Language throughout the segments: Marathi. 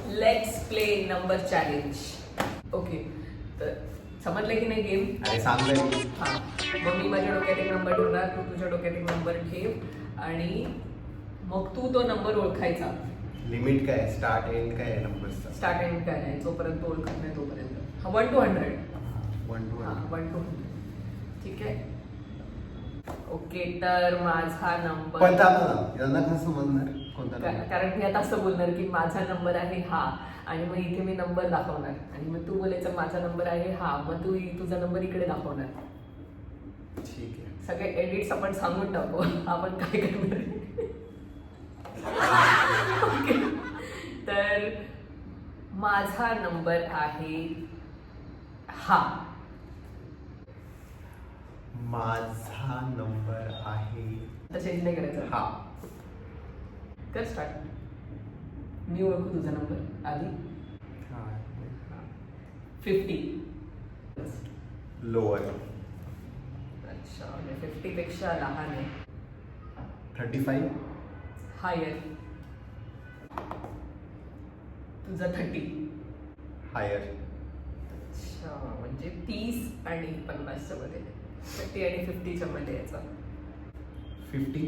Let's play number challenge. Okay, तर समजलं की नाही गेम? अरे सांगतोय. हां, मग मी माझ्या डोक्यात एक नंबर ठेवणार, तू तुझ्या डोक्यात एक नंबर ठेव आणि मग तू तो नंबर ओळखायचा. लिमिट काय, स्टार्ट एंड काय आहे नंबरचा? स्टार्ट एंड काय नाही, जोपर्यंत ओळखत नाही तोपर्यंत. 1 to 100. 1 to 1. हां, 1 to 100. ठीक आहे. ओके, तर माझा नंबर. पण यांना कसं समजणार कोणता नंबर? कारण मी आता असं बोलणार की माझा नंबर आहे हा, आणि मग इथे मी नंबर दाखवणार आणि मग तू बोलायचं माझा नंबर आहे हा, मग तू तुझा नंबर इकडे दाखवणार. ठीक आहे. सगळे एडिट्स आपण सांगून टाकू आपण काय करणार. ओके, तर माझा नंबर आहे हा. माझा नंबर आहे तर चेंज नाही करायचं. हा. कर स्टार्ट. मी ओळखू तुझा नंबर आधी. 50. लोअर. अच्छा, 50 पेक्षा लहान आहे. 35. हायर. तुझा 30. हायर. अच्छा, म्हणजे 30 आणि 50च्या मध्ये. 30 आणि 50च्या मध्ये याचा. 50.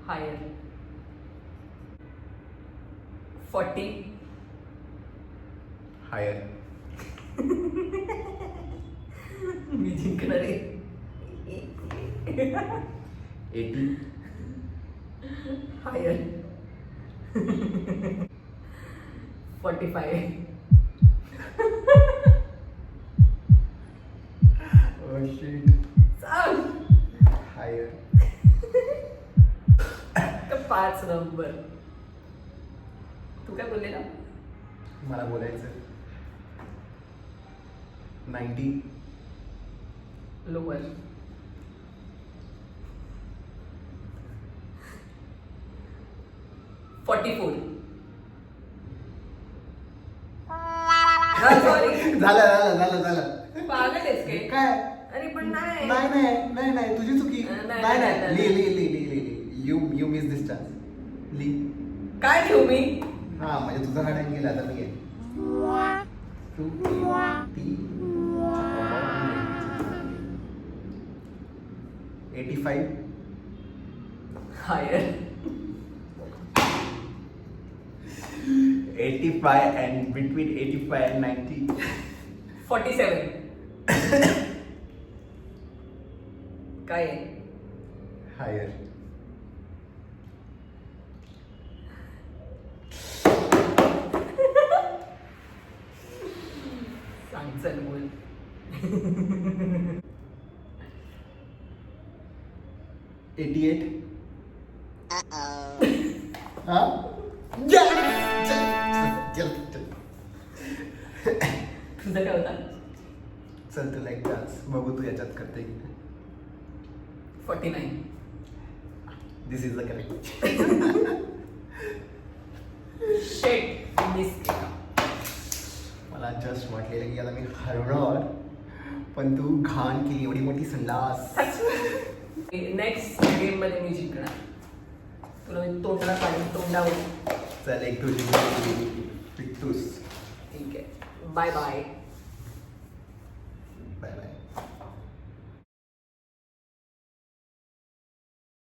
हायर. 40. हायर. मी जिंकणार आहे. 80. हायर. 45. Oh shit. सांग. हायर. 5 नंबर. तू काय बोलले ना? मला बोलायचं. 90. लोअर. 44. सॉरी, झालं. पागल आहेस काय? काय? अरे पण नाही. नाही तुझी चुकी. नाही. ली यू मिस दिस चान्स. ली. काय ठेवू मी? हा, म्हणजे तुझा हा टाइम गेला, आता मी आहे. तू, ती, 85. हायर. 85 and between 85 and 90. 47. काय आहे? हायर. सांग, चल बोल. 88. हा? चल. तुझं काय होता? चल तुला एक चान्स बघू, तू याच्यात करते. 49. This is the correct. शेट, मिस केला. मला जस्ट वाटलेलं की आता मी हरवणार, पण तू घाण केली, एवढी मोठी संडास. नेक्स्ट गेम मध्ये मी जिंकणार. तुला मी तोंडाला पाणी तोंडावर. चल, एक तुझी पिट्टूस. ठीक आहे, बाय बाय.